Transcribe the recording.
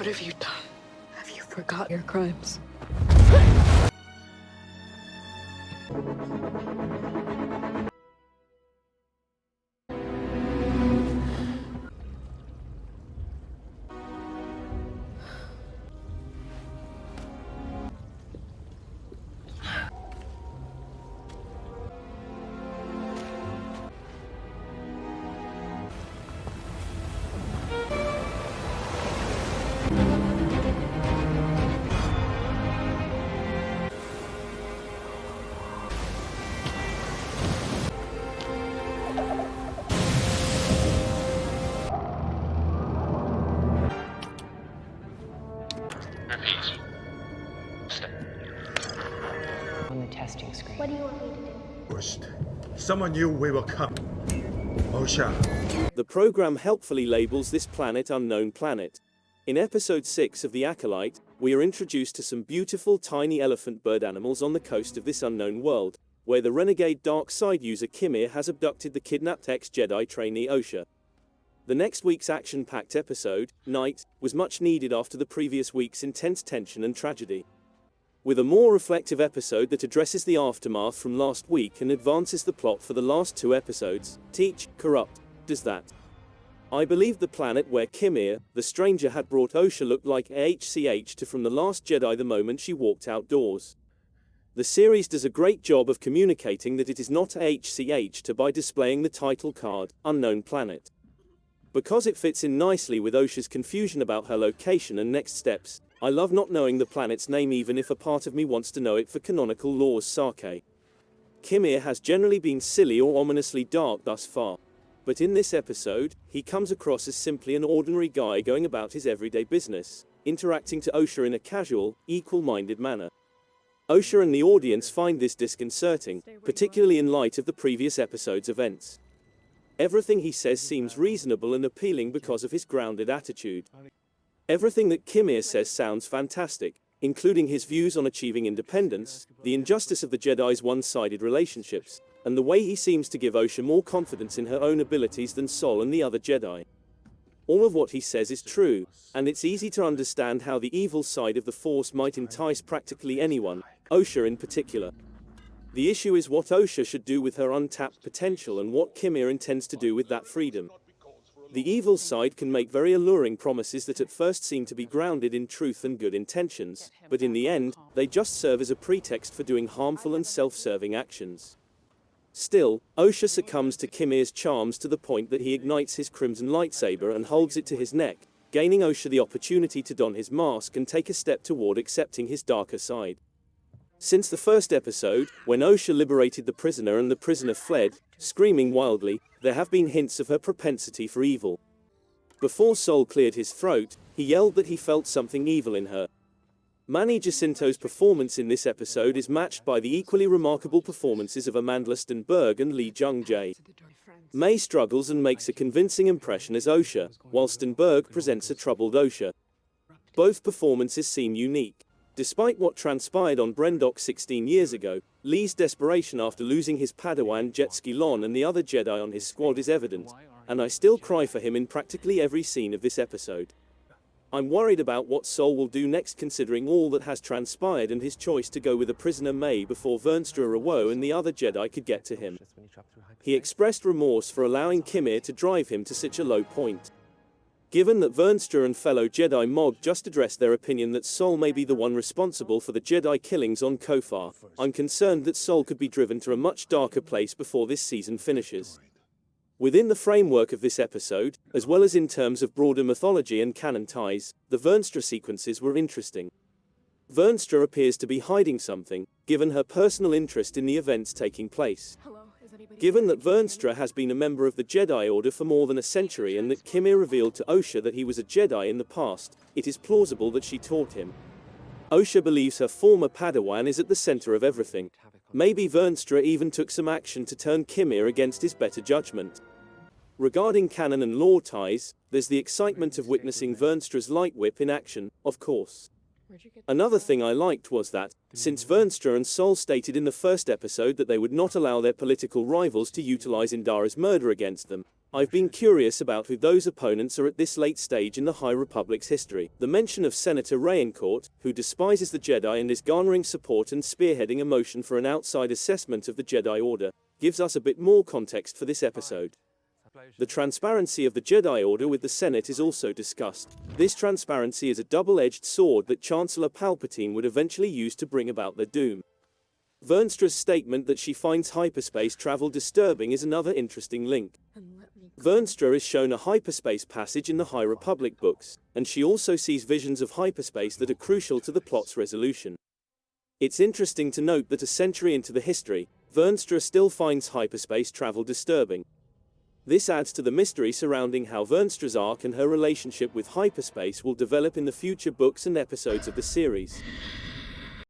What have you done? Have you forgot your crimes? On the testing screen. What do you want me to do? First, someone knew we were coming. Osha. The program helpfully labels this planet Unknown Planet. In episode 6 of The Acolyte, we are introduced to some beautiful tiny elephant bird animals on the coast of this unknown world, where the renegade dark side user Kimir has abducted the kidnapped ex-Jedi trainee Osha. The next week's action-packed episode, Night, was much needed after the previous week's intense tension and tragedy. With a more reflective episode that addresses the aftermath from last week and advances the plot for the last 2 episodes, Teach, Corrupt, does that. I believe the planet where Kimir, the stranger, had brought Osha looked like HCH to From the Last Jedi the moment she walked outdoors. The series does a great job of communicating that it is not HCH to by displaying the title card, Unknown Planet. Because it fits in nicely with Osha's confusion about her location and next steps, I love not knowing the planet's name even if a part of me wants to know it for canonical laws sake. Kimir has generally been silly or ominously dark thus far. But in this episode, he comes across as simply an ordinary guy going about his everyday business, interacting to Osha in a casual, equal-minded manner. Osha and the audience find this disconcerting, particularly in light of the previous episode's events. Everything he says seems reasonable and appealing because of his grounded attitude. Everything that Kimir says sounds fantastic, including his views on achieving independence, the injustice of the Jedi's one-sided relationships, and the way he seems to give Osha more confidence in her own abilities than Sol and the other Jedi. All of what he says is true, and it's easy to understand how the evil side of the Force might entice practically anyone, Osha in particular. The issue is what Osha should do with her untapped potential and what Kimir intends to do with that freedom. The evil side can make very alluring promises that at first seem to be grounded in truth and good intentions, but in the end, they just serve as a pretext for doing harmful and self-serving actions. Still, Osha succumbs to Kimir's charms to the point that he ignites his crimson lightsaber and holds it to his neck, gaining Osha the opportunity to don his mask and take a step toward accepting his darker side. Since the first episode, when Osha liberated the prisoner and the prisoner fled, screaming wildly, there have been hints of her propensity for evil. Before Sol cleared his throat, he yelled that he felt something evil in her. Manny Jacinto's performance in this episode is matched by the equally remarkable performances of Amandla Stenberg and Lee Jung-jae. May struggles and makes a convincing impression as Osha, while Stenberg presents a troubled Osha. Both performances seem unique. Despite what transpired on Brendok 16 years ago, Lee's desperation after losing his Padawan Jetski Lon and the other Jedi on his squad is evident, and I still cry for him in practically every scene of this episode. I'm worried about what Sol will do next considering all that has transpired and his choice to go with a prisoner May before Vernstra Rawo and the other Jedi could get to him. He expressed remorse for allowing Kimir to drive him to such a low point. Given that Vernstra and fellow Jedi Mog just addressed their opinion that Sol may be the one responsible for the Jedi killings on Kofar, I'm concerned that Sol could be driven to a much darker place before this season finishes. Within the framework of this episode, as well as in terms of broader mythology and canon ties, the Vernstra sequences were interesting. Vernstra appears to be hiding something, given her personal interest in the events taking place. Given that Vernstra has been a member of the Jedi Order for more than a century and that Kimir revealed to Osha that he was a Jedi in the past, it is plausible that she taught him. Osha believes her former Padawan is at the center of everything. Maybe Vernstra even took some action to turn Kimir against his better judgment. Regarding canon and lore ties, there's the excitement of witnessing Vernstra's light whip in action, of course. Another thing I liked was that, since Vernstra and Sol stated in the first episode that they would not allow their political rivals to utilize Indara's murder against them, I've been curious about who those opponents are at this late stage in the High Republic's history. The mention of Senator Rayencourt, who despises the Jedi and is garnering support and spearheading a motion for an outside assessment of the Jedi Order, gives us a bit more context for this episode. The transparency of the Jedi Order with the Senate is also discussed. This transparency is a double-edged sword that Chancellor Palpatine would eventually use to bring about their doom. Vernstra's statement that she finds hyperspace travel disturbing is another interesting link. Vernstra is shown a hyperspace passage in the High Republic books, and she also sees visions of hyperspace that are crucial to the plot's resolution. It's interesting to note that a century into the history, Vernstra still finds hyperspace travel disturbing. This adds to the mystery surrounding how Vernstra's arc and her relationship with hyperspace will develop in the future books and episodes of the series.